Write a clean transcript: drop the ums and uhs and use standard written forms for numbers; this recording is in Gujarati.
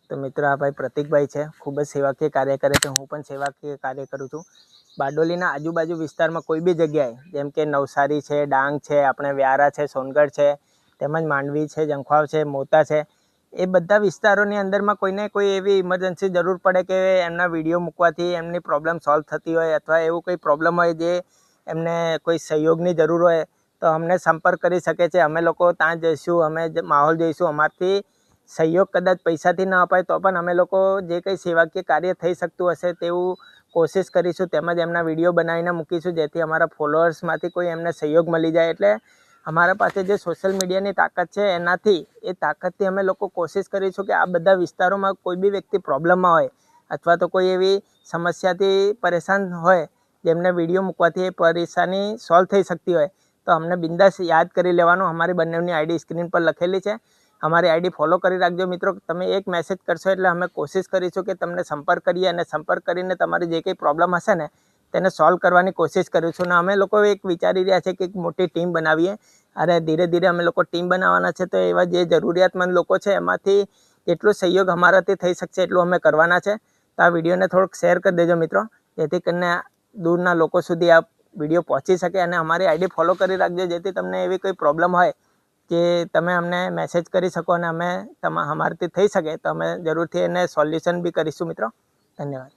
તો મિત્રો આ ભાઈ પ્રતિકભાઈ છે, ખૂબ જ સેવાકીય કાર્ય કરે છે. હું પણ સેવાકીય કાર્ય કરું છું. બારડોલીના આજુબાજુ વિસ્તારમાં કોઈ બી જગ્યાએ, જેમ કે નવસારી છે, ડાંગ છે, આપણે વ્યારા છે, સોનગઢ છે, તેમજ માંડવી છે, જંખવાવ છે, મોતા છે, એ બધા વિસ્તારોની અંદરમાં કોઈને કોઈ એવી ઇમરજન્સી જરૂર પડે કે એમના વિડીયો મૂકવાથી એમની પ્રોબ્લેમ સોલ્વ થતી હોય, અથવા એવું કોઈ પ્રોબ્લેમ હોય જે એમને કોઈ સહયોગની જરૂર હોય, તો અમને સંપર્ક કરી શકે છે. અમે લોકો ત્યાં જઈશું, અમે માહોલ જોઈશું. અમારથી સહયોગ કદાચ પૈસાથી ન અપાય તો પણ અમે લોકો જે કંઈ સેવાકીય કાર્ય થઈ શકતું હશે તેવું કોશિશ કરીશું. તેમજ એમના વિડીયો બનાવીને મૂકીશું, જેથી અમારા ફોલોઅર્સમાંથી કોઈ એમને સહયોગ મળી જાય. એટલે અમારા પાસે જે સોશિયલ મીડિયાની તાકાત છે, એ તાકાતથી અમે લોકો કોશિશ કરીશું કે આ બધા વિસ્તારોમાં કોઈ બી વ્યક્તિ પ્રોબ્લેમમાં હોય, અથવા તો કોઈ એવી સમસ્યાથી પરેશાન હોય જેમને વિડીયો મૂકવાથી એ પરેશાની સોલ્વ થઈ શકતી હોય, તો અમને બિંદાસ યાદ કરી લેવાનું. અમારી બંનેની આઈડી સ્ક્રીન પર લખેલી છે. અમારી આઈડી ફોલો કરી રાખજો મિત્રો. તમે એક મેસેજ કરશો એટલે અમે કોશિશ કરીશું કે તમને સંપર્ક કરીએ, અને સંપર્ક કરીને તમારી જે કંઈ પ્રોબ્લેમ હશે ને તેને સોલ્વ કરવાની કોશિશ કરીશું. અને અમે લોકો એક વિચારી રહ્યા છે કે એક મોટી ટીમ બનાવીએ. અરે ધીરે ધીરે અમે લોકો ટીમ બનાવવાના છે. તો એવા જે જરૂરિયાતમંદ લોકો છે એમાંથી જેટલો સહયોગ અમારાથી થઈ શકશે એટલું અમે કરવાના છે. તો આ વિડીયોને થોડુંક શેર કરી દેજો મિત્રો, જેથી કરીને દૂરના લોકો સુધી આ વિડીયો પહોંચી શકે. અને અમારી આઈડી ફોલો કરી રાખજો, જેથી તમને એવી કોઈ પ્રોબ્લેમ હોય કે તમે અમને મેસેજ કરી શકો, અને અમે અમારાથી થઈ શકે તો અમે જરૂરથી એને સોલ્યુશન બી કરીશું મિત્રો. ધન્યવાદ.